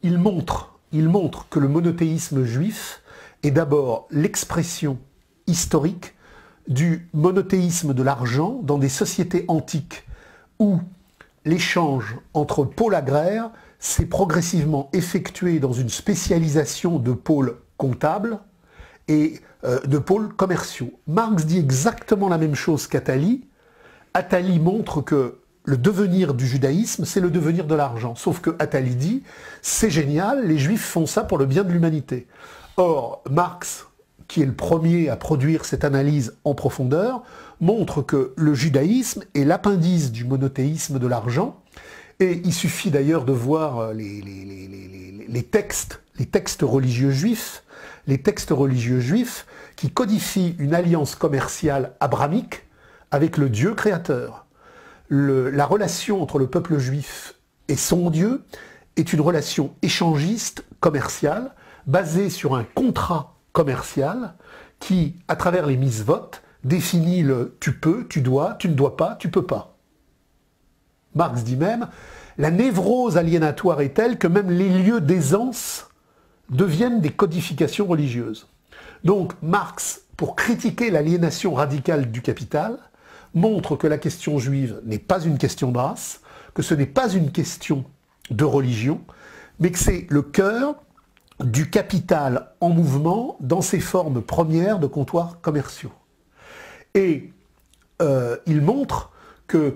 il montre que le monothéisme juif est d'abord l'expression historique du monothéisme de l'argent dans des sociétés antiques où l'échange entre pôles agraires s'est progressivement effectué dans une spécialisation de pôles comptables et de pôles commerciaux. Marx dit exactement la même chose qu'Attali. Attali montre que le devenir du judaïsme, c'est le devenir de l'argent. Sauf que Attali dit, c'est génial, les juifs font ça pour le bien de l'humanité. Or, Marx, qui est le premier à produire cette analyse en profondeur, montre que le judaïsme est l'appendice du monothéisme de l'argent. Et il suffit d'ailleurs de voir les textes religieux juifs, qui codifient une alliance commerciale abramique avec le Dieu créateur. La relation entre le peuple juif et son Dieu est une relation échangiste, commerciale, basée sur un contrat commercial qui, à travers les mitzvot, définit le tu peux, tu dois, tu ne dois pas, tu peux pas. Marx dit même, la névrose aliénatoire est telle que même les lieux d'aisance deviennent des codifications religieuses. Donc Marx, pour critiquer l'aliénation radicale du capital, montre que la question juive n'est pas une question de race, que ce n'est pas une question de religion, mais que c'est le cœur du capital en mouvement dans ses formes premières de comptoirs commerciaux. Et il montre que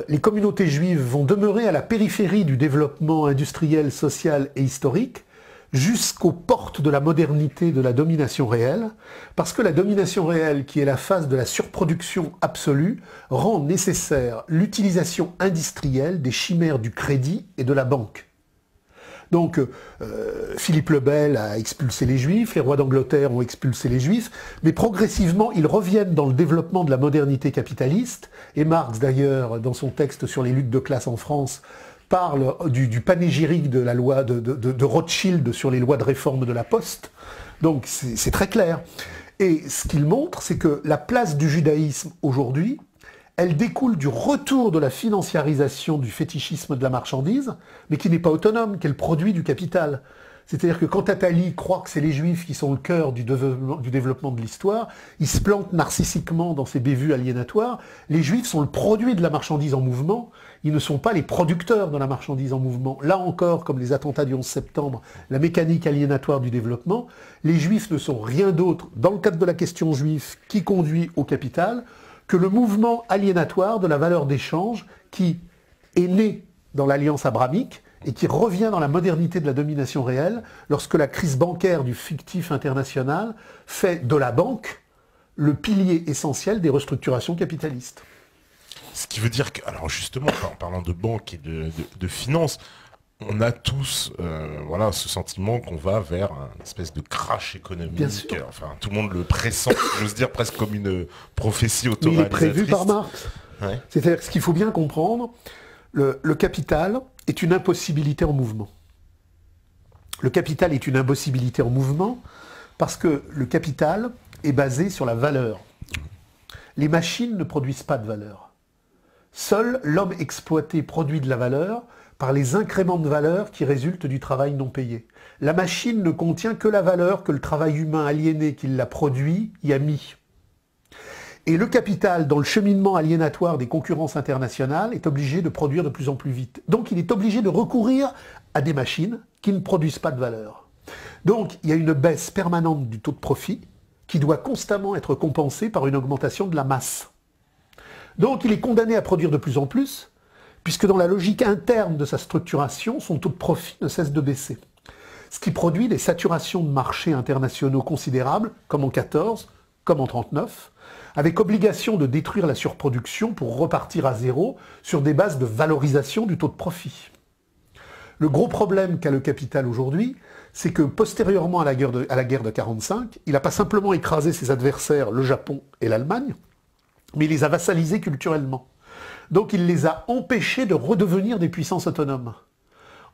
les communautés juives vont demeurer à la périphérie du développement industriel, social et historique, jusqu'aux portes de la modernité de la domination réelle, parce que la domination réelle, qui est la phase de la surproduction absolue, rend nécessaire l'utilisation industrielle des chimères du crédit et de la banque. Donc, Philippe le Bel a expulsé les Juifs, les rois d'Angleterre ont expulsé les Juifs, mais progressivement, ils reviennent dans le développement de la modernité capitaliste, et Marx, d'ailleurs, dans son texte sur les luttes de classe en France, parle du panégyrique de la loi de Rothschild sur les lois de réforme de la Poste. Donc c'est très clair. Et ce qu'il montre, c'est que la place du judaïsme aujourd'hui, elle découle du retour de la financiarisation du fétichisme de la marchandise, mais qui n'est pas autonome, qui est le produit du capital. C'est-à-dire que quand Attali croit que c'est les Juifs qui sont le cœur du développement de l'histoire, il se plante narcissiquement dans ses bévues aliénatoires. Les Juifs sont le produit de la marchandise en mouvement, ils ne sont pas les producteurs de la marchandise en mouvement. Là encore, comme les attentats du 11 septembre, la mécanique aliénatoire du développement, les Juifs ne sont rien d'autre, dans le cadre de la question juive qui conduit au capital, que le mouvement aliénatoire de la valeur d'échange qui est né dans l'alliance abramique, et qui revient dans la modernité de la domination réelle lorsque la crise bancaire du fictif international fait de la banque le pilier essentiel des restructurations capitalistes. Ce qui veut dire que, alors justement, en parlant de banque et de finance, on a tous voilà, ce sentiment qu'on va vers une espèce de crash économique. Bien sûr. Enfin, tout le monde le pressent, j'ose dire presque comme une prophétie autoréalisatrice. Mais il est prévu par Marx. Ouais. C'est-à-dire que ce qu'il faut bien comprendre, le capital est une impossibilité en mouvement. Le capital est une impossibilité en mouvement parce que le capital est basé sur la valeur. Les machines ne produisent pas de valeur. Seul l'homme exploité produit de la valeur par les incréments de valeur qui résultent du travail non payé. La machine ne contient que la valeur que le travail humain aliéné qui l'a produit y a mis. Et le capital, dans le cheminement aliénatoire des concurrences internationales, est obligé de produire de plus en plus vite. Donc il est obligé de recourir à des machines qui ne produisent pas de valeur. Donc il y a une baisse permanente du taux de profit qui doit constamment être compensée par une augmentation de la masse. Donc il est condamné à produire de plus en plus, puisque dans la logique interne de sa structuration, son taux de profit ne cesse de baisser. Ce qui produit des saturations de marchés internationaux considérables, comme en 14, comme en 39, avec obligation de détruire la surproduction pour repartir à zéro sur des bases de valorisation du taux de profit. Le gros problème qu'a le capital aujourd'hui, c'est que postérieurement à la guerre de 1945, il n'a pas simplement écrasé ses adversaires, le Japon et l'Allemagne, mais il les a vassalisés culturellement. Donc il les a empêchés de redevenir des puissances autonomes.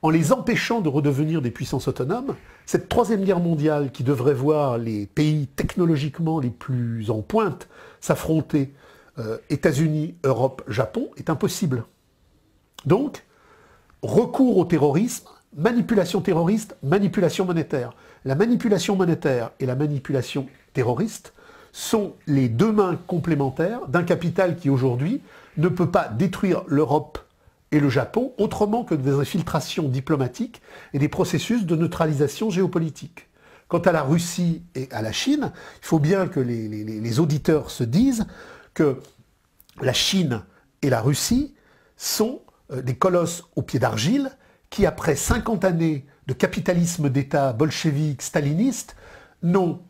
En les empêchant de redevenir des puissances autonomes, cette troisième guerre mondiale qui devrait voir les pays technologiquement les plus en pointe s'affronter, États-Unis, Europe, Japon, est impossible. Donc, recours au terrorisme manipulation terroriste, manipulation monétaire. La manipulation monétaire et la manipulation terroriste sont les deux mains complémentaires d'un capital qui aujourd'hui ne peut pas détruire l'Europe et le Japon autrement que des infiltrations diplomatiques et des processus de neutralisation géopolitique. Quant à la Russie et à la Chine, il faut bien que les auditeurs se disent que la Chine et la Russie sont des colosses aux pieds d'argile qui, après 50 années de capitalisme d'État bolchevique, staliniste, n'ont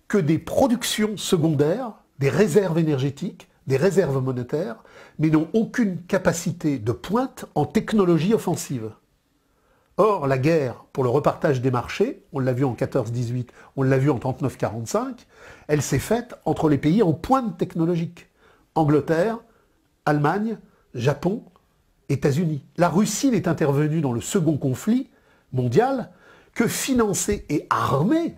que des productions secondaires, des réserves énergétiques, des réserves monétaires, mais n'ont aucune capacité de pointe en technologie offensive. Or, la guerre pour le repartage des marchés, on l'a vu en 14-18, on l'a vu en 39-45, elle s'est faite entre les pays en pointe technologique. Angleterre, Allemagne, Japon, États-Unis. La Russie n'est intervenue dans le second conflit mondial que financée et armée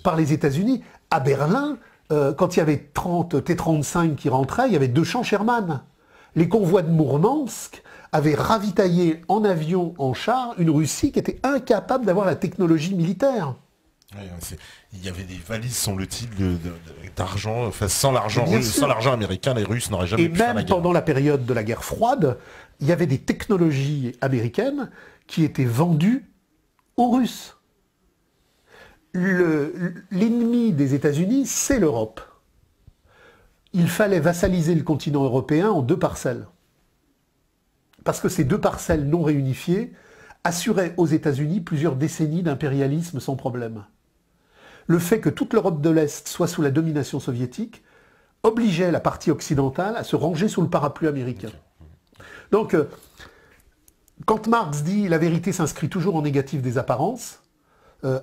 par les États-Unis. À Berlin, quand il y avait 30 T-35 qui rentraient, il y avait 2 champs Sherman. Les convois de Mourmansk avaient ravitaillé en avion, en char, une Russie qui était incapable d'avoir la technologie militaire. Ouais, il y avait des valises, semble-t-il, d'argent. Enfin, sans l'argent américain, les Russes n'auraient jamais pu faire la guerre. Et même pendant la période de la guerre froide, il y avait des technologies américaines qui étaient vendues aux Russes. L'ennemi des États-Unis, c'est l'Europe. Il fallait vassaliser le continent européen en 2 parcelles. Parce que ces 2 parcelles non réunifiées assuraient aux États-Unis plusieurs décennies d'impérialisme sans problème. Le fait que toute l'Europe de l'Est soit sous la domination soviétique obligeait la partie occidentale à se ranger sous le parapluie américain. Donc, quand Marx dit « la vérité s'inscrit toujours en négatif des apparences »,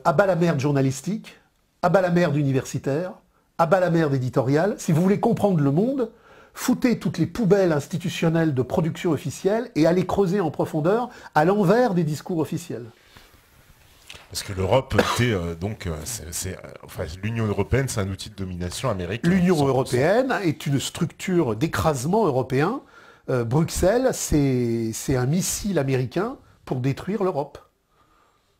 à bas la merde journalistique, à bas la merde universitaire, à bas la merde éditoriale, si vous voulez comprendre le monde, foutez toutes les poubelles institutionnelles de production officielle et allez creuser en profondeur à l'envers des discours officiels. Parce que l'Europe était enfin, l'Union européenne, c'est un outil de domination américaine. L'Union européenne est une structure d'écrasement européen. Bruxelles, c'est un missile américain pour détruire l'Europe.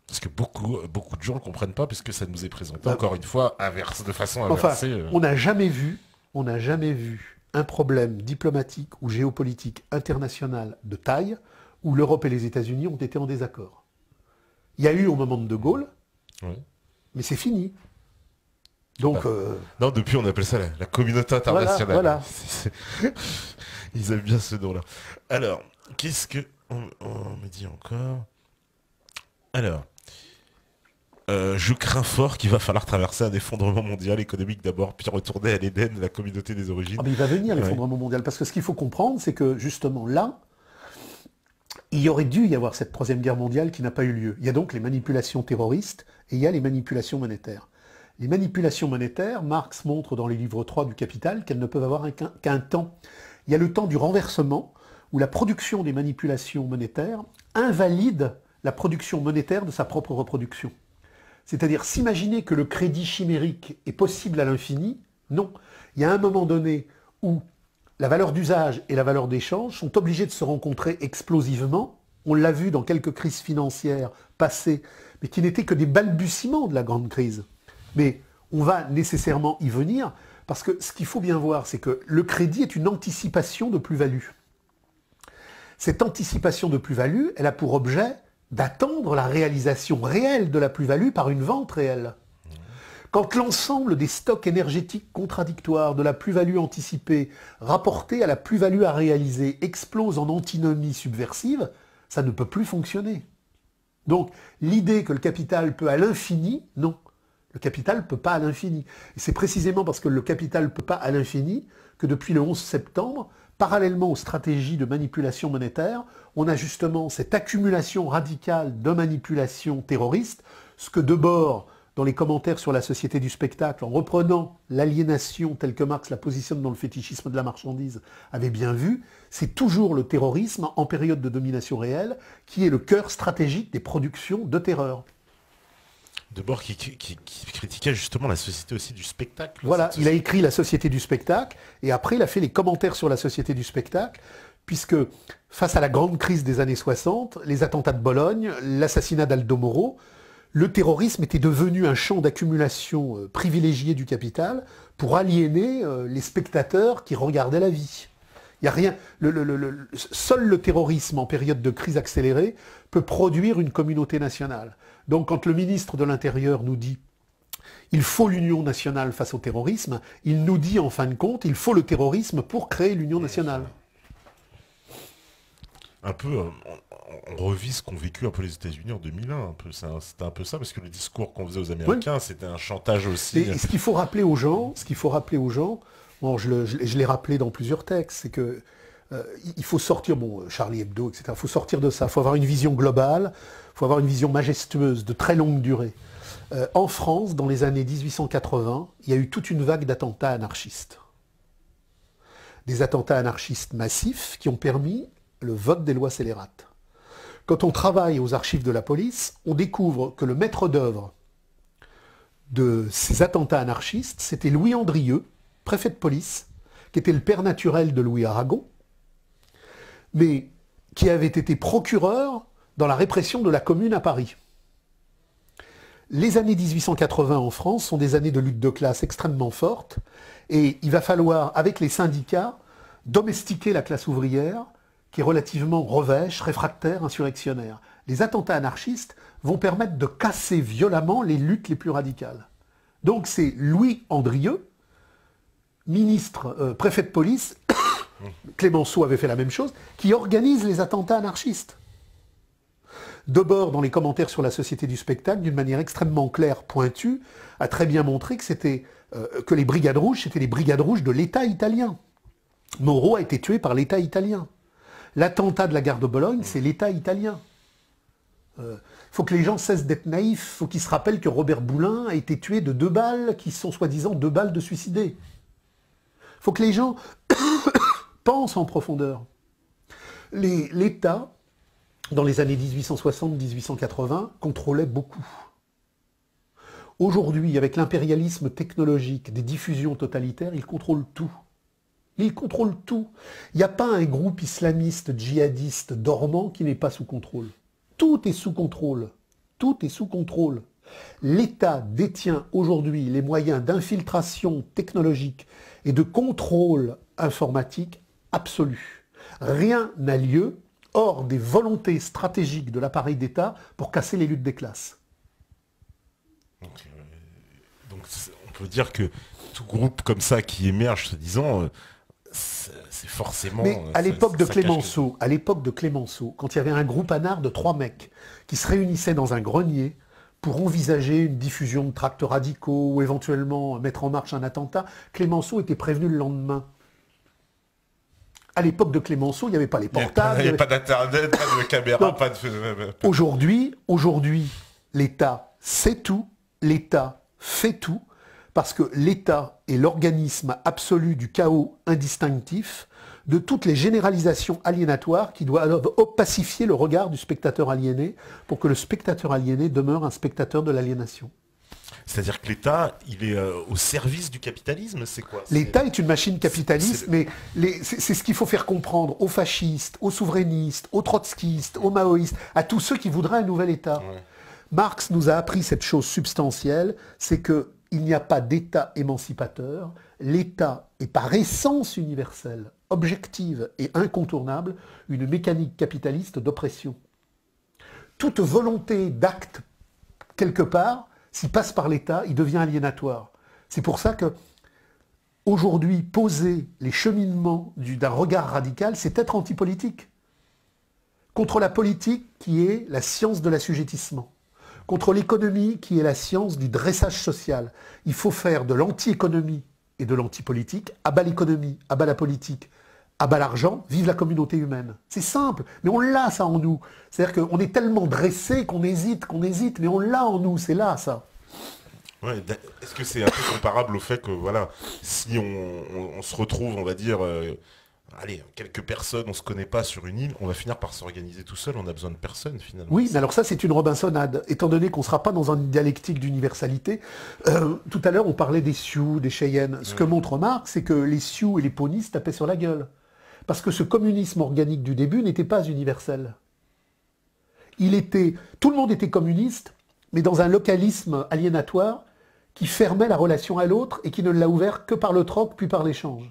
Parce que beaucoup de gens ne comprennent pas, puisque ça nous est présenté, encore une fois, de façon inversée. Enfin, on n'a jamais vu un problème diplomatique ou géopolitique international de taille où l'Europe et les États-Unis ont été en désaccord. Il y a eu au moment de De Gaulle, mais c'est fini. Donc, non, depuis on appelle ça la communauté internationale. Voilà. Ils aiment bien ce nom-là. Alors, qu'est-ce que on me dit encore? Alors, je crains fort qu'il va falloir traverser un effondrement mondial économique d'abord, puis retourner à l'Éden de la communauté des origines. Ah, mais il va venir l'effondrement mondial, parce que ce qu'il faut comprendre, c'est que justement là, il y aurait dû y avoir cette 3e guerre mondiale qui n'a pas eu lieu. Il y a donc les manipulations terroristes et il y a les manipulations monétaires. Les manipulations monétaires, Marx montre dans les livres 3 du Capital qu'elles ne peuvent avoir qu'un temps. Il y a le temps du renversement, où la production des manipulations monétaires invalide la production monétaire de sa propre reproduction. C'est-à-dire s'imaginer que le crédit chimérique est possible à l'infini, non. Il y a un moment donné où la valeur d'usage et la valeur d'échange sont obligées de se rencontrer explosivement. On l'a vu dans quelques crises financières passées, mais qui n'étaient que des balbutiements de la grande crise. Mais on va nécessairement y venir, parce que ce qu'il faut bien voir, c'est que le crédit est une anticipation de plus-value. Cette anticipation de plus-value, elle a pour objet d'attendre la réalisation réelle de la plus-value par une vente réelle. Quand l'ensemble des stocks énergétiques contradictoires de la plus-value anticipée rapportée à la plus-value à réaliser explose en antinomie subversive, ça ne peut plus fonctionner. Donc l'idée que le capital peut à l'infini, non. Le capital ne peut pas à l'infini. Et c'est précisément parce que le capital ne peut pas à l'infini que depuis le 11 septembre, parallèlement aux stratégies de manipulation monétaire, on a justement cette accumulation radicale de manipulations terroristes, ce que Debord, dans les commentaires sur la société du spectacle, en reprenant l'aliénation telle que Marx la positionne dans le fétichisme de la marchandise, avait bien vu, c'est toujours le terrorisme en période de domination réelle qui est le cœur stratégique des productions de terreur. Debord qui critiquait justement la société aussi du spectacle. Voilà, il a écrit la société du spectacle, et après il a fait les commentaires sur la société du spectacle, puisque face à la grande crise des années 60, les attentats de Bologne, l'assassinat d'Aldo Moro, le terrorisme était devenu un champ d'accumulation privilégié du capital pour aliéner les spectateurs qui regardaient la vie. Il y a rien. Seul le terrorisme en période de crise accélérée peut produire une communauté nationale. Donc quand le ministre de l'Intérieur nous dit il faut l'union nationale face au terrorisme, il nous dit en fin de compte il faut le terrorisme pour créer l'union nationale. Un peu, on revit ce qu'ont vécu un peu les États-Unis en 2001. C'était un peu ça, parce que le discours qu'on faisait aux Américains, oui, c'était un chantage aussi. Et ce qu'il faut rappeler aux gens, bon, je l'ai rappelé dans plusieurs textes, c'est que il faut sortir, bon, Charlie Hebdo, etc. Il faut sortir de ça. Il faut avoir une vision globale, il faut avoir une vision majestueuse, de très longue durée. En France, dans les années 1880, il y a eu toute une vague d'attentats anarchistes. Des attentats anarchistes massifs qui ont permis le vote des lois scélérates. Quand on travaille aux archives de la police, on découvre que le maître d'œuvre de ces attentats anarchistes, c'était Louis Andrieux, préfet de police, qui était le père naturel de Louis Aragon, mais qui avait été procureur dans la répression de la Commune à Paris. Les années 1880 en France sont des années de lutte de classe extrêmement fortes, et il va falloir, avec les syndicats, domestiquer la classe ouvrière, qui est relativement revêche, réfractaire, insurrectionnaire. Les attentats anarchistes vont permettre de casser violemment les luttes les plus radicales. Donc c'est Louis Andrieux, ministre, préfet de police, Clémenceau avait fait la même chose, qui organise les attentats anarchistes. Debord, dans les commentaires sur la société du spectacle, d'une manière extrêmement claire, pointue, a très bien montré que les brigades rouges, c'était les brigades rouges de l'État italien. Moro a été tué par l'État italien. L'attentat de la gare de Bologne, c'est l'État italien. Il faut que les gens cessent d'être naïfs. Il faut qu'ils se rappellent que Robert Boulin a été tué de 2 balles, qui sont soi-disant 2 balles de suicidés. Il faut que les gens pensent en profondeur. L'État, dans les années 1860-1880, contrôlait beaucoup. Aujourd'hui, avec l'impérialisme technologique des diffusions totalitaires, il contrôle tout. Il contrôle tout. Il n'y a pas un groupe islamiste, djihadiste, dormant qui n'est pas sous contrôle. Tout est sous contrôle. Tout est sous contrôle. L'État détient aujourd'hui les moyens d'infiltration technologique et de contrôle informatique absolu. Rien n'a lieu hors des volontés stratégiques de l'appareil d'État pour casser les luttes des classes. Donc on peut dire que tout groupe comme ça qui émerge, se disant... c'est forcément... Mais à l'époque de Clémenceau, quand il y avait un groupe anard de 3 mecs qui se réunissaient dans un grenier pour envisager une diffusion de tracts radicaux ou éventuellement mettre en marche un attentat, Clémenceau était prévenu le lendemain. À l'époque de Clémenceau, il n'y avait pas les portables. Il n'y avait pas d'internet, pas de caméra, non. pas de... Aujourd'hui, l'État sait tout, l'État fait tout, parce que l'État est l'organisme absolu du chaos indistinctif, de toutes les généralisations aliénatoires qui doivent opacifier le regard du spectateur aliéné pour que le spectateur aliéné demeure un spectateur de l'aliénation. C'est-à-dire que l'État, il est au service du capitalisme, c'est quoi? L'État est une machine capitaliste, mais c'est ce qu'il faut faire comprendre aux fascistes, aux souverainistes, aux trotskistes, aux maoïstes, à tous ceux qui voudraient un nouvel État. Ouais. Marx nous a appris cette chose substantielle, c'est que il n'y a pas d'État émancipateur. L'État est par essence universelle, objective et incontournable, une mécanique capitaliste d'oppression. Toute volonté d'acte, quelque part, s'il passe par l'État, il devient aliénatoire. C'est pour ça que, aujourd'hui, poser les cheminements d'un regard radical, c'est être antipolitique. Contre la politique qui est la science de l'assujettissement. Contre l'économie qui est la science du dressage social. Il faut faire de l'anti-économie et de l'anti-politique, à bas l'économie, à bas la politique, à bas l'argent, vive la communauté humaine. C'est simple, mais on l'a ça en nous. C'est-à-dire qu'on est tellement dressé qu'on hésite, mais on l'a en nous, c'est là ça. Ouais, est-ce que c'est un peu comparable au fait que, voilà, si on se retrouve, on va dire... allez, quelques personnes, on ne se connaît pas sur une île, on va finir par s'organiser tout seul, on a besoin de personne finalement. Oui, mais alors ça c'est une Robinsonade, étant donné qu'on ne sera pas dans une dialectique d'universalité. Tout à l'heure on parlait des Sioux, des Cheyennes. Ce que montre Marx, c'est que les Sioux et les Pawnees se tapaient sur la gueule. Parce que ce communisme organique du début n'était pas universel. Tout le monde était communiste, mais dans un localisme aliénatoire qui fermait la relation à l'autre et qui ne l'a ouvert que par le troc puis par l'échange.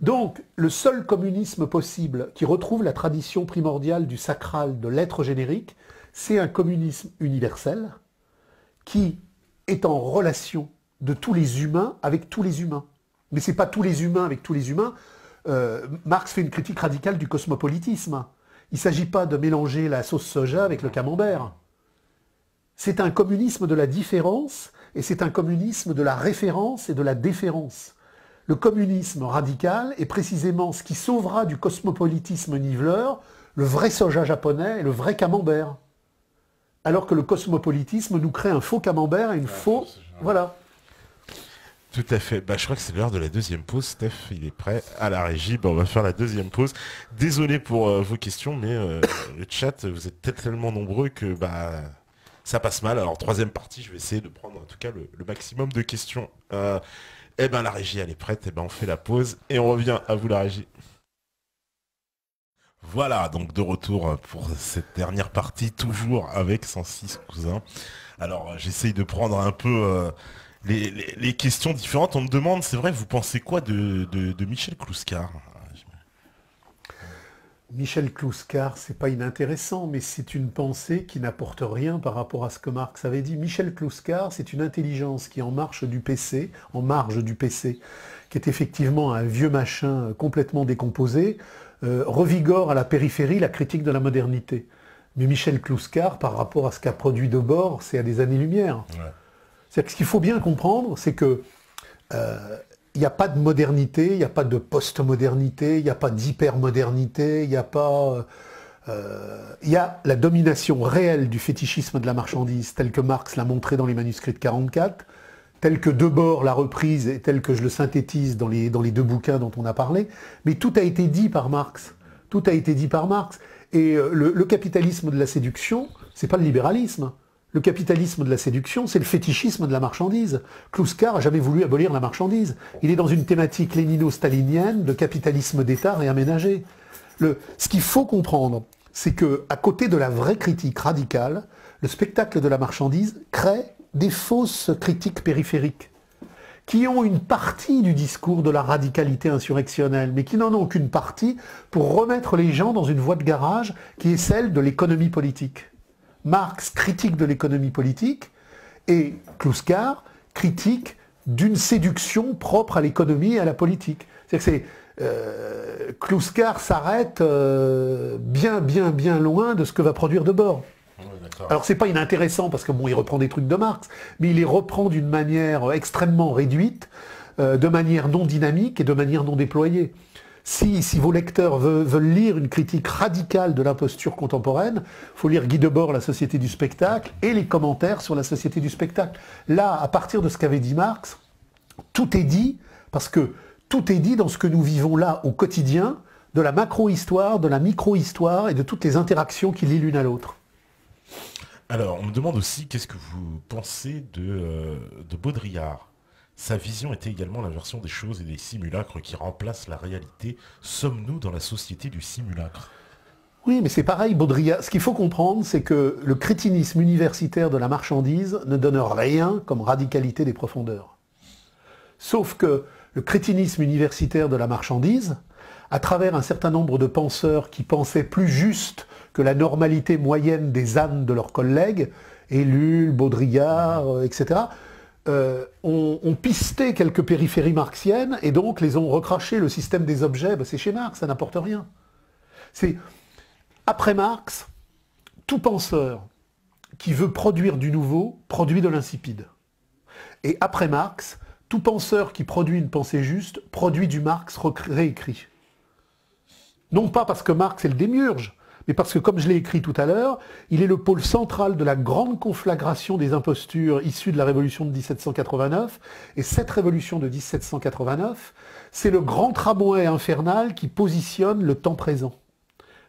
Donc, le seul communisme possible qui retrouve la tradition primordiale du sacral, de l'être générique, c'est un communisme universel qui est en relation de tous les humains avec tous les humains. Mais ce n'est pas tous les humains avec tous les humains. Marx fait une critique radicale du cosmopolitisme. Il ne s'agit pas de mélanger la sauce soja avec le camembert. C'est un communisme de la différence et c'est un communisme de la référence et de la déférence. Le communisme radical est précisément ce qui sauvera du cosmopolitisme niveleur le vrai soja japonais et le vrai camembert. Alors que le cosmopolitisme nous crée un faux camembert et une faux... Voilà. Tout à fait. Je crois que c'est l'heure de la deuxième pause. Steph, il est prêt à la régie. On va faire la deuxième pause. Désolé pour vos questions, mais le chat, vous êtes tellement nombreux que ça passe mal. Alors, troisième partie, je vais essayer de prendre en tout cas le maximum de questions. La régie, elle est prête. On fait la pause et on revient. À vous, la régie. Voilà, donc de retour pour cette dernière partie, toujours avec 106 cousins. Alors, j'essaye de prendre un peu... Les questions différentes, on me demande, c'est vrai, vous pensez quoi de Michel Clouscar? Michel Clouscar, c'est pas inintéressant, mais c'est une pensée qui n'apporte rien par rapport à ce que Marx avait dit. Michel Clouscar, c'est une intelligence qui est en marge du PC, qui est effectivement un vieux machin complètement décomposé, revigore à la périphérie la critique de la modernité. Mais Michel Clouscar, par rapport à ce qu'a produit Debord, c'est à des années-lumière. Ouais. C'est-à-dire que ce qu'il faut bien comprendre, c'est que il n'y a pas de modernité, il n'y a pas de post-modernité, il n'y a pas d'hyper-modernité, il y a la domination réelle du fétichisme de la marchandise, tel que Marx l'a montré dans les manuscrits de 1944, tel que Debord l'a reprise et tel que je le synthétise dans les deux bouquins dont on a parlé. Mais tout a été dit par Marx. Tout a été dit par Marx. Et le capitalisme de la séduction, c'est pas le libéralisme. Le capitalisme de la séduction, c'est le fétichisme de la marchandise. Clouscar n'a jamais voulu abolir la marchandise. Il est dans une thématique lénino-stalinienne de capitalisme d'État réaménagé. Ce qu'il faut comprendre, c'est qu'à côté de la vraie critique radicale, le spectacle de la marchandise crée des fausses critiques périphériques qui ont une partie du discours de la radicalité insurrectionnelle, mais qui n'en ont qu'une partie pour remettre les gens dans une voie de garage qui est celle de l'économie politique. Marx critique de l'économie politique et Clouscar critique d'une séduction propre à l'économie et à la politique. C'est-à-dire que Clouscar s'arrête bien loin de ce que va produire Debord. Oui, alors c'est pas inintéressant parce que il reprend des trucs de Marx, mais il les reprend d'une manière extrêmement réduite, de manière non dynamique et de manière non déployée. Si vos lecteurs veulent lire une critique radicale de l'imposture contemporaine, il faut lire Guy Debord, La Société du spectacle, et les commentaires sur la Société du spectacle. Là, à partir de ce qu'avait dit Marx, tout est dit, parce que tout est dit dans ce que nous vivons là au quotidien, de la macro-histoire, de la micro-histoire et de toutes les interactions qui lient l'une à l'autre. Alors, on me demande aussi, qu'est-ce que vous pensez de Baudrillard? Sa vision était également l'inversion des choses et des simulacres qui remplacent la réalité. Sommes-nous dans la société du simulacre? Oui, mais c'est pareil, Baudrillard. Ce qu'il faut comprendre, c'est que le crétinisme universitaire de la marchandise ne donne rien comme radicalité des profondeurs. Sauf que le crétinisme universitaire de la marchandise, à travers un certain nombre de penseurs qui pensaient plus juste que la normalité moyenne des ânes de leurs collègues, Ellul, Baudrillard, etc., ont pisté quelques périphéries marxiennes et donc les ont recraché. Le système des objets, c'est chez Marx, ça n'apporte rien. Après Marx, tout penseur qui veut produire du nouveau produit de l'insipide. Et après Marx, tout penseur qui produit une pensée juste produit du Marx réécrit. Non pas parce que Marx est le démiurge, mais parce que, comme je l'ai écrit tout à l'heure, il est le pôle central de la grande conflagration des impostures issues de la révolution de 1789. Et cette révolution de 1789, c'est le grand tramway infernal qui positionne le temps présent.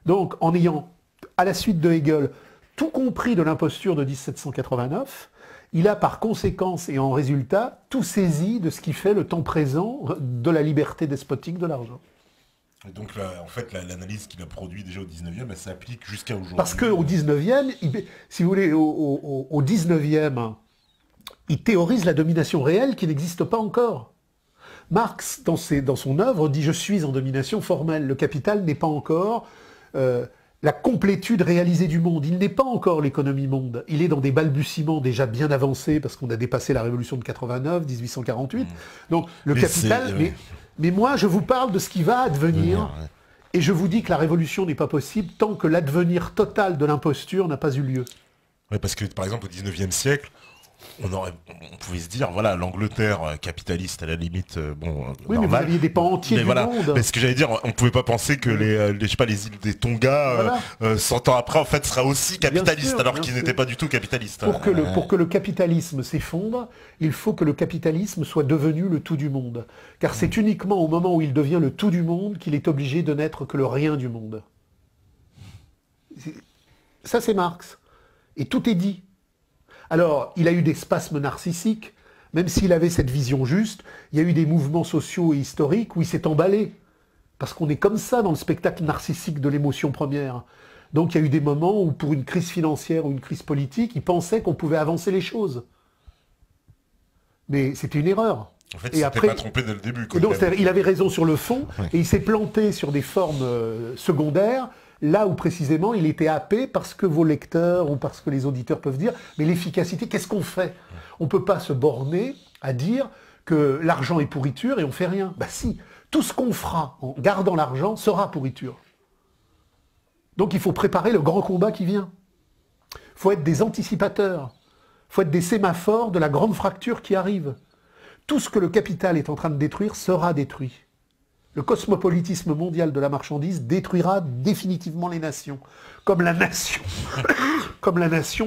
Donc, en ayant, à la suite de Hegel, tout compris de l'imposture de 1789, il a par conséquence et en résultat tout saisi de ce qui fait le temps présent de la liberté despotique de l'argent. Et donc, là, en fait, l'analyse qu'il a produite déjà au 19e, elle s'applique jusqu'à aujourd'hui. Parce qu'au 19e, si vous voulez, au 19e, il théorise la domination réelle qui n'existe pas encore. Marx, dans son œuvre, dit « Je suis en domination formelle. Le capital n'est pas encore la complétude réalisée du monde. Il n'est pas encore l'économie monde. Il est dans des balbutiements déjà bien avancés parce qu'on a dépassé la révolution de 89, 1848. Donc le capital... Mais moi, je vous parle de ce qui va advenir. Et je vous dis que la révolution n'est pas possible tant que l'advenir total de l'imposture n'a pas eu lieu. Oui, parce que, par exemple, au 19e siècle, on pouvait se dire, voilà, l'Angleterre capitaliste, à la limite, bon, oui, normal. Mais vous aviez des pans entiers du monde. Mais ce que j'allais dire, on pouvait pas penser que je sais pas, les îles des Tonga, 100 ans après, en fait, sera aussi capitaliste, alors qu'ils n'étaient pas du tout capitalistes. Pour que le capitalisme s'effondre, il faut que le capitalisme soit devenu le tout du monde. Car c'est uniquement au moment où il devient le tout du monde qu'il est obligé de n'être que le rien du monde. Ça, c'est Marx. Et tout est dit. Alors, il a eu des spasmes narcissiques, même s'il avait cette vision juste, il y a eu des mouvements sociaux et historiques où il s'est emballé. Parce qu'on est comme ça dans le spectacle narcissique de l'émotion première. Donc il y a eu des moments où, pour une crise financière ou une crise politique, il pensait qu'on pouvait avancer les choses. Mais c'était une erreur. En fait, il ne s'était pas trompé dès le début. Et donc, il avait raison sur le fond, et il s'est planté sur des formes secondaires, là où précisément il était happé parce que vos lecteurs ou parce que les auditeurs peuvent dire « mais l'efficacité, qu'est-ce qu'on fait ?» On ne peut pas se borner à dire que l'argent est pourriture et on ne fait rien. Ben si, tout ce qu'on fera en gardant l'argent sera pourriture. Donc il faut préparer le grand combat qui vient. Il faut être des anticipateurs. Il faut être des sémaphores de la grande fracture qui arrive. Tout ce que le capital est en train de détruire sera détruit. Le cosmopolitisme mondial de la marchandise détruira définitivement les nations. Comme la nation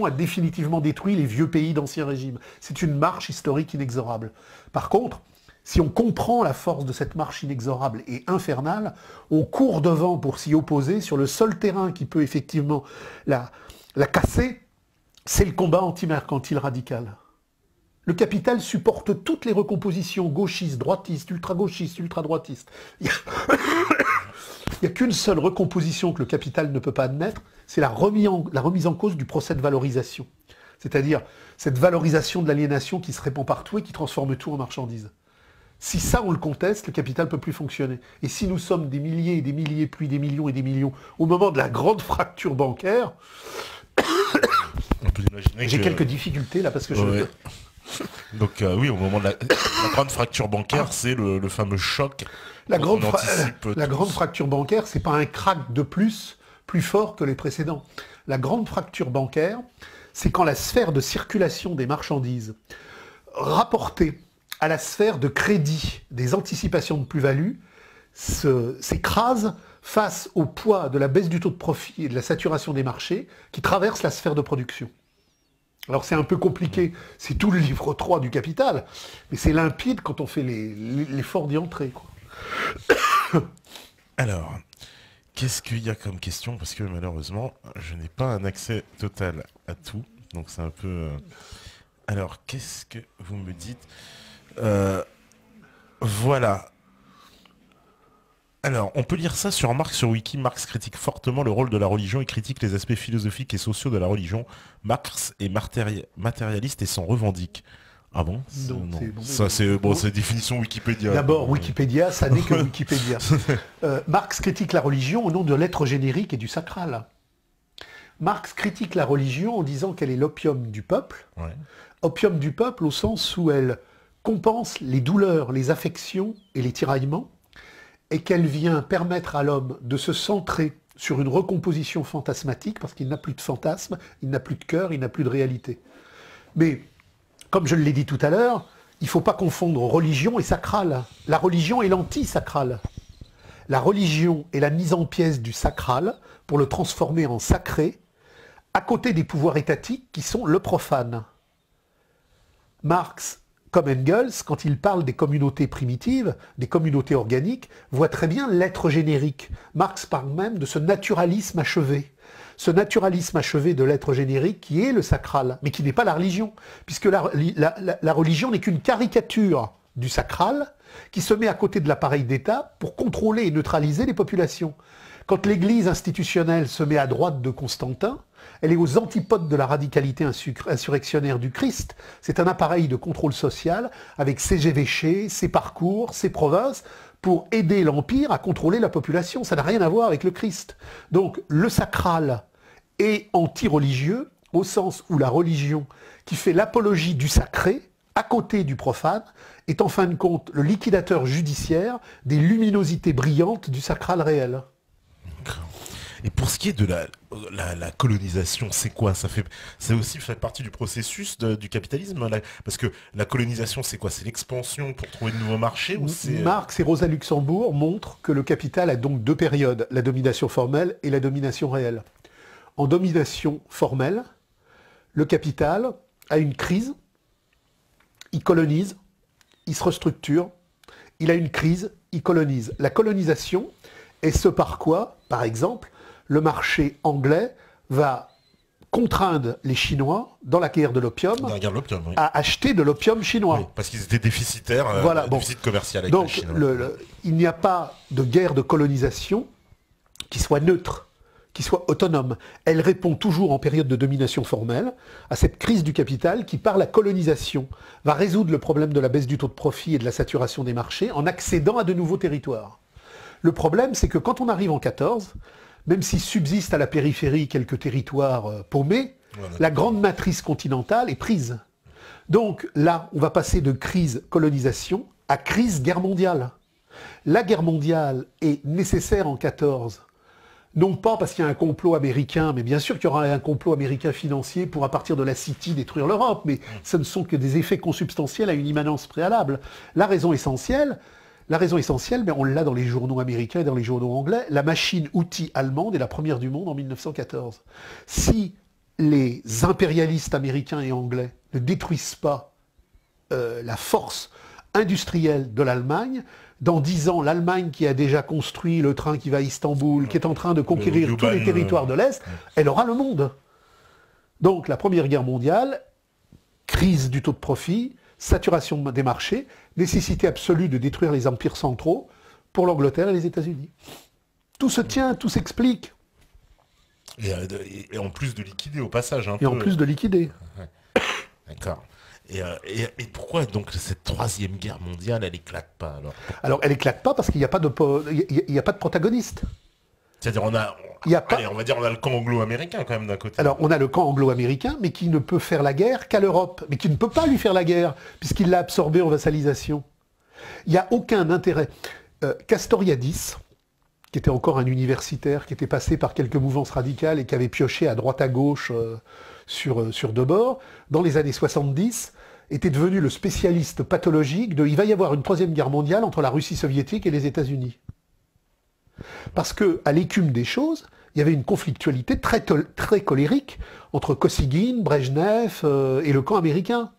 a définitivement détruit les vieux pays d'Ancien Régime. C'est une marche historique inexorable. Par contre, si on comprend la force de cette marche inexorable et infernale, on court devant pour s'y opposer sur le seul terrain qui peut effectivement la casser, c'est le combat anti-mercantile radical. Le capital supporte toutes les recompositions gauchistes, droitistes, ultra-gauchistes, ultra-droitistes. Il n'y a qu'une seule recomposition que le capital ne peut pas admettre, c'est la remise en cause du procès de valorisation. C'est-à-dire cette valorisation de l'aliénation qui se répand partout et qui transforme tout en marchandise. Si ça, on le conteste, le capital ne peut plus fonctionner. Et si nous sommes des milliers et des milliers, puis des millions et des millions, au moment de la grande fracture bancaire, on peut imaginer j'ai quelques difficultés là parce que je... Donc oui, au moment de la grande fracture bancaire, c'est le fameux choc. La grande fracture bancaire, c'est pas un crack de plus fort que les précédents. La grande fracture bancaire, c'est quand la sphère de circulation des marchandises rapportée à la sphère de crédit des anticipations de plus-value s'écrase face au poids de la baisse du taux de profit et de la saturation des marchés qui traverse la sphère de production. Alors c'est un peu compliqué, c'est tout le livre 3 du Capital, mais c'est limpide quand on fait l'effort d'y entrer, quoi. Alors, qu'est-ce qu'il y a comme question? Parce que malheureusement, je n'ai pas un accès total à tout, donc c'est un peu... Alors, qu'est-ce que vous me dites? Voilà. Alors, on peut lire ça sur Marx sur Wiki. Marx critique fortement le rôle de la religion et critique les aspects philosophiques et sociaux de la religion. Marx est matérialiste et s'en revendique. Ah bon? Non. Ça, c'est définition Wikipédia. D'abord, Wikipédia, ça n'est que Wikipédia. Marx critique la religion au nom de l'être générique et du sacral. Marx critique la religion en disant qu'elle est l'opium du peuple. Ouais. Opium du peuple au sens où elle compense les douleurs, les affections et les tiraillements, et qu'elle vient permettre à l'homme de se centrer sur une recomposition fantasmatique, parce qu'il n'a plus de fantasme, il n'a plus de cœur, il n'a plus de réalité. Mais, comme je l'ai dit tout à l'heure, il ne faut pas confondre religion et sacral. La religion est l'anti-sacral. La religion est la mise en pièce du sacral pour le transformer en sacré, à côté des pouvoirs étatiques qui sont le profane. Marx, comme Engels, quand il parle des communautés primitives, des communautés organiques, voit très bien l'être générique. Marx parle même de ce naturalisme achevé. Ce naturalisme achevé de l'être générique qui est le sacral, mais qui n'est pas la religion, puisque la religion n'est qu'une caricature du sacral, qui se met à côté de l'appareil d'État pour contrôler et neutraliser les populations. Quand l'Église institutionnelle se met à droite de Constantin, elle est aux antipodes de la radicalité insurrectionnaire du Christ. C'est un appareil de contrôle social avec ses évêchés, ses parcours, ses provinces, pour aider l'Empire à contrôler la population. Ça n'a rien à voir avec le Christ. Donc le sacral est anti-religieux, au sens où la religion qui fait l'apologie du sacré, à côté du profane, est en fin de compte le liquidateur judiciaire des luminosités brillantes du sacral réel. Et pour ce qui est de la colonisation, c'est quoi? Ça aussi fait partie du processus du capitalisme, parce que la colonisation, c'est quoi? C'est l'expansion pour trouver de nouveaux marchés ou c'est... Marx et Rosa Luxembourg montrent que le capital a donc deux périodes, la domination formelle et la domination réelle. En domination formelle, le capital a une crise, il colonise, il se restructure, il a une crise, il colonise. La colonisation est ce par quoi, par exemple, le marché anglais va contraindre les Chinois, dans la guerre de l'opium, oui, à acheter de l'opium chinois. Oui, parce qu'ils étaient déficitaires, voilà, déficit commercial avec donc, la Chine. Il n'y a pas de guerre de colonisation qui soit neutre, qui soit autonome. Elle répond toujours en période de domination formelle à cette crise du capital qui, par la colonisation, va résoudre le problème de la baisse du taux de profit et de la saturation des marchés en accédant à de nouveaux territoires. Le problème, c'est que quand on arrive en 14, même s'il subsiste à la périphérie quelques territoires paumés, la grande matrice continentale est prise. Donc là, on va passer de crise colonisation à crise guerre mondiale. La guerre mondiale est nécessaire en 14, non pas parce qu'il y a un complot américain, mais bien sûr qu'il y aura un complot américain financier pour, à partir de la City, détruire l'Europe, mais ce ne sont que des effets consubstantiels à une immanence préalable. La raison essentielle, mais on l'a dans les journaux américains et dans les journaux anglais, la machine-outil allemande est la première du monde en 1914. Si les impérialistes américains et anglais ne détruisent pas la force industrielle de l'Allemagne, dans 10 ans, l'Allemagne qui a déjà construit le train qui va à Istanbul, qui est en train de conquérir tous les territoires de l'Est, elle aura le monde. Donc la Première Guerre mondiale, crise du taux de profit, saturation des marchés, nécessité absolue de détruire les empires centraux pour l'Angleterre et les États-Unis. Tout se tient, tout s'explique. Et en plus de liquider au passage. En plus de liquider. D'accord. Et pourquoi donc cette troisième guerre mondiale, elle éclate pas alors? Alors elle éclate pas parce qu'il n'y a pas de protagoniste. C'est-à-dire on va dire on a le camp anglo-américain quand même d'un côté. Alors on a le camp anglo-américain, mais qui ne peut faire la guerre qu'à l'Europe, mais qui ne peut pas lui faire la guerre, puisqu'il l'a absorbé en vassalisation. Il n'y a aucun intérêt. Castoriadis, qui était encore un universitaire, qui était passé par quelques mouvances radicales et qui avait pioché à droite à gauche sur Debord, dans les années 70, était devenu le spécialiste pathologique de « il va y avoir une troisième guerre mondiale entre la Russie soviétique et les États-Unis ». Parce qu'à l'écume des choses, il y avait une conflictualité très colérique entre Kosygin, Brejnev et le camp américain.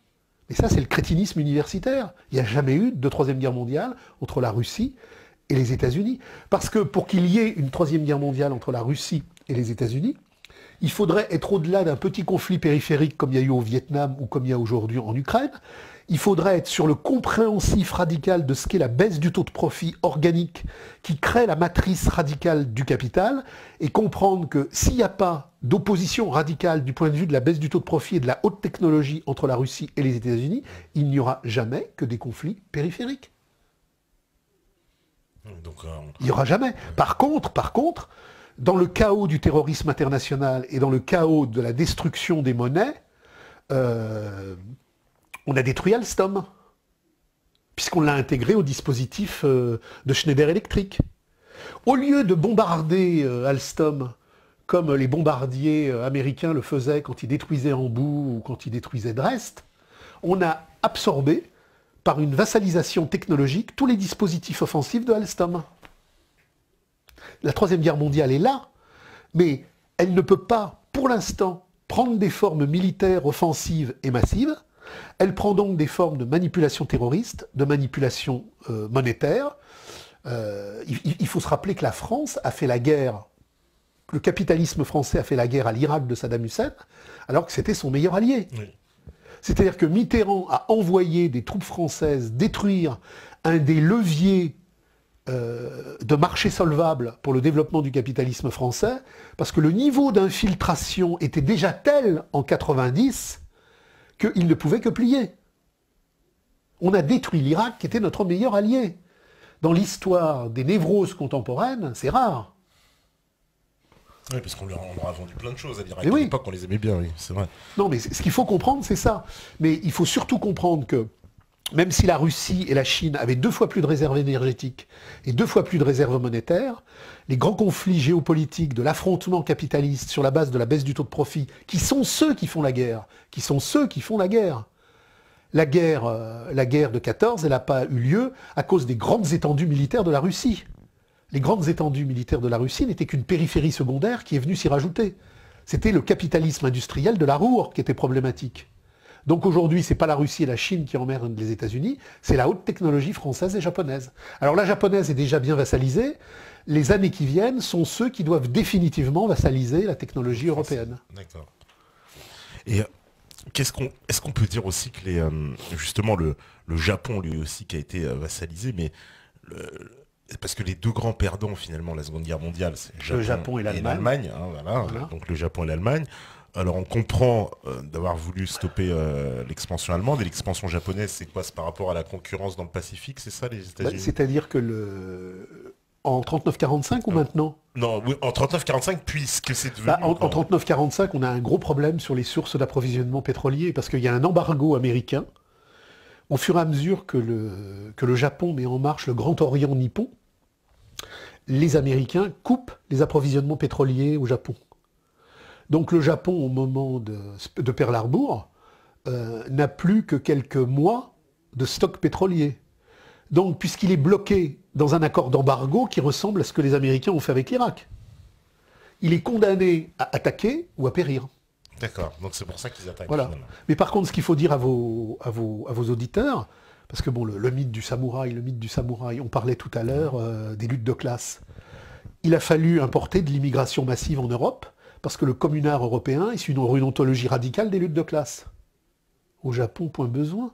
Mais ça, c'est le crétinisme universitaire. Il n'y a jamais eu de troisième guerre mondiale entre la Russie et les États-Unis. Parce que pour qu'il y ait une troisième guerre mondiale entre la Russie et les États-Unis, il faudrait être au-delà d'un petit conflit périphérique comme il y a eu au Vietnam ou comme il y a aujourd'hui en Ukraine. Il faudrait être sur le compréhensif radical de ce qu'est la baisse du taux de profit organique qui crée la matrice radicale du capital et comprendre que s'il n'y a pas d'opposition radicale du point de vue de la baisse du taux de profit et de la haute technologie entre la Russie et les États-Unis, il n'y aura jamais que des conflits périphériques. Il n'y aura jamais. Par contre, dans le chaos du terrorisme international et dans le chaos de la destruction des monnaies, on a détruit Alstom, puisqu'on l'a intégré au dispositif de Schneider Electric. Au lieu de bombarder Alstom comme les bombardiers américains le faisaient quand ils détruisaient Hambourg ou quand ils détruisaient Dresde, on a absorbé, par une vassalisation technologique, tous les dispositifs offensifs de Alstom. La Troisième Guerre mondiale est là, mais elle ne peut pas, pour l'instant, prendre des formes militaires offensives et massives. Elle prend donc des formes de manipulation terroriste, de manipulation monétaire. Il faut se rappeler que la France a fait la guerre, le capitalisme français a fait la guerre à l'Irak de Saddam Hussein, alors que c'était son meilleur allié. Oui. C'est-à-dire que Mitterrand a envoyé des troupes françaises détruire un des leviers de marché solvable pour le développement du capitalisme français, parce que le niveau d'infiltration était déjà tel en 90 qu'il ne pouvait que plier. On a détruit l'Irak, qui était notre meilleur allié. Dans l'histoire des névroses contemporaines, c'est rare. Oui, parce qu'on leur a vendu plein de choses à l'Irak. À l'époque, on les aimait bien, oui, c'est vrai. Non, mais ce qu'il faut comprendre, c'est ça. Mais il faut surtout comprendre que même si la Russie et la Chine avaient 2 fois plus de réserves énergétiques et 2 fois plus de réserves monétaires, les grands conflits géopolitiques de l'affrontement capitaliste sur la base de la baisse du taux de profit, qui sont ceux qui font la guerre, La guerre de 14, elle n'a pas eu lieu à cause des grandes étendues militaires de la Russie. Les grandes étendues militaires de la Russie n'étaient qu'une périphérie secondaire qui est venue s'y rajouter. C'était le capitalisme industriel de la Ruhr qui était problématique. Donc aujourd'hui, ce n'est pas la Russie et la Chine qui emmerdent les États-Unis, c'est la haute technologie française et japonaise. Alors la japonaise est déjà bien vassalisée, les années qui viennent sont ceux qui doivent définitivement vassaliser la technologie européenne. D'accord. Et est-ce qu'on peut dire aussi que justement le Japon lui aussi qui a été vassalisé, mais parce que les 2 grands perdants finalement de la Seconde Guerre mondiale, c'est le Japon et l'Allemagne. Voilà. Donc le Japon et l'Allemagne. Alors on comprend d'avoir voulu stopper l'expansion allemande, et l'expansion japonaise, c'est quoi? C'est par rapport à la concurrence dans le Pacifique, c'est ça, les États-Unis? C'est-à-dire que en 39-45 ou maintenant? Non, oui, en 39-45, puisque c'est devenu... En 39-45, on a un gros problème sur les sources d'approvisionnement pétrolier, parce qu'il y a un embargo américain. Au fur et à mesure que le Japon met en marche le Grand Orient nippon, les Américains coupent les approvisionnements pétroliers au Japon. Donc le Japon, au moment de Pearl Harbor, n'a plus que quelques mois de stock pétrolier. Donc, puisqu'il est bloqué dans un accord d'embargo qui ressemble à ce que les Américains ont fait avec l'Irak, il est condamné à attaquer ou à périr. D'accord, donc c'est pour ça qu'ils attaquent. Voilà. Mais par contre, ce qu'il faut dire à vos auditeurs, parce que bon, le mythe du samouraï, on parlait tout à l'heure des luttes de classe. Il a fallu importer de l'immigration massive en Europe, parce que le communard européen est une ontologie radicale des luttes de classe. Au Japon, point besoin.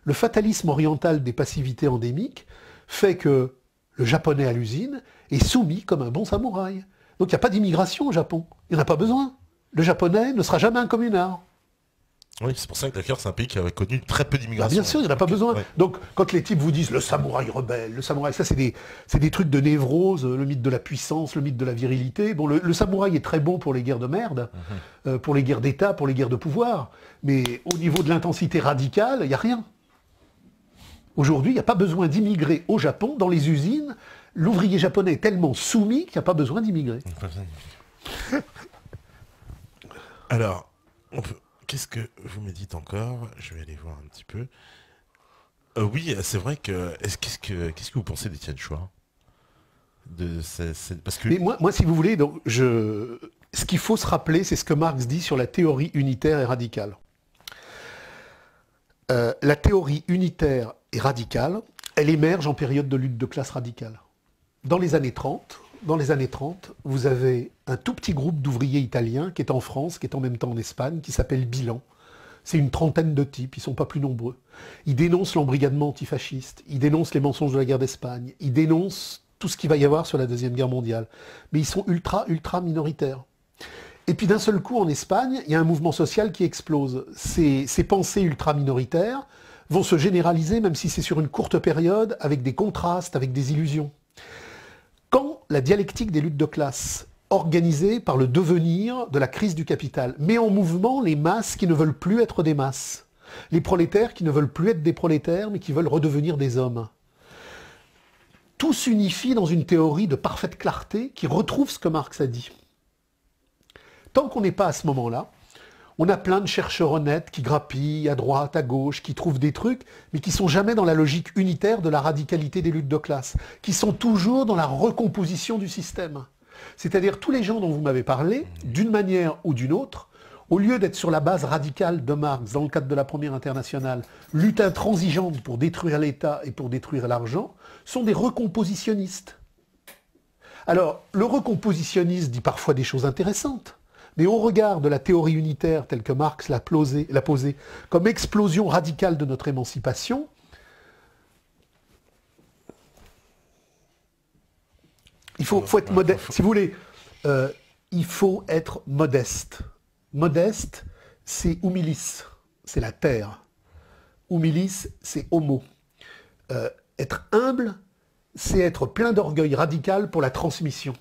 Le fatalisme oriental des passivités endémiques fait que le japonais à l'usine est soumis comme un bon samouraï. Donc il n'y a pas d'immigration au Japon. Il n'y en a pas besoin. Le japonais ne sera jamais un communard. Oui, c'est pour ça que d'ailleurs c'est un pays qui avait connu très peu d'immigration. Bien sûr, il n'y en a pas besoin. Ouais. Donc quand les types vous disent le samouraï rebelle, le samouraï, ça c'est des trucs de névrose, le mythe de la puissance, le mythe de la virilité. Bon, le samouraï est très bon pour les guerres de merde, pour les guerres d'État, pour les guerres de pouvoir, mais au niveau de l'intensité radicale, il n'y a rien. Aujourd'hui, il n'y a pas besoin d'immigrer au Japon, dans les usines. L'ouvrier japonais est tellement soumis qu'il n'y a pas besoin d'immigrer. Alors, qu'est-ce que vous me dites encore? Je vais aller voir un petit peu. Oui, c'est vrai que... Qu'est-ce que vous pensez d'Étienne Chouard parce que... Mais moi, si vous voulez, donc, ce qu'il faut se rappeler, c'est ce que Marx dit sur la théorie unitaire et radicale. La théorie unitaire et radicale, elle émerge en période de lutte de classe radicale. Dans les années 30, vous avez un tout petit groupe d'ouvriers italiens qui est en France, qui est en même temps en Espagne, qui s'appelle Bilan. C'est une trentaine de types, ils ne sont pas plus nombreux. Ils dénoncent l'embrigadement antifasciste, ils dénoncent les mensonges de la guerre d'Espagne, ils dénoncent tout ce qu'il va y avoir sur la Deuxième Guerre mondiale. Mais ils sont ultra minoritaires. Et puis d'un seul coup, en Espagne, il y a un mouvement social qui explose. Ces pensées ultra-minoritaires vont se généraliser, même si c'est sur une courte période, avec des contrastes, avec des illusions. Quand la dialectique des luttes de classe, organisée par le devenir de la crise du capital, met en mouvement les masses qui ne veulent plus être des masses, les prolétaires qui ne veulent plus être des prolétaires, mais qui veulent redevenir des hommes, tout s'unifie dans une théorie de parfaite clarté qui retrouve ce que Marx a dit. Tant qu'on n'est pas à ce moment-là, on a plein de chercheurs honnêtes qui grappillent à droite, à gauche, qui trouvent des trucs, mais qui ne sont jamais dans la logique unitaire de la radicalité des luttes de classe, qui sont toujours dans la recomposition du système. C'est-à-dire tous les gens dont vous m'avez parlé, d'une manière ou d'une autre, au lieu d'être sur la base radicale de Marx dans le cadre de la Première Internationale, lutte intransigeante pour détruire l'État et pour détruire l'argent, sont des recompositionnistes. Alors, le recompositionniste dit parfois des choses intéressantes. Mais au regard de la théorie unitaire telle que Marx l'a posée comme explosion radicale de notre émancipation, Il faut être modeste. Si vous voulez, il faut être modeste. Modeste, c'est humilis, c'est la terre. Humilis, c'est homo. Être humble, c'est être plein d'orgueil radical pour la transmission.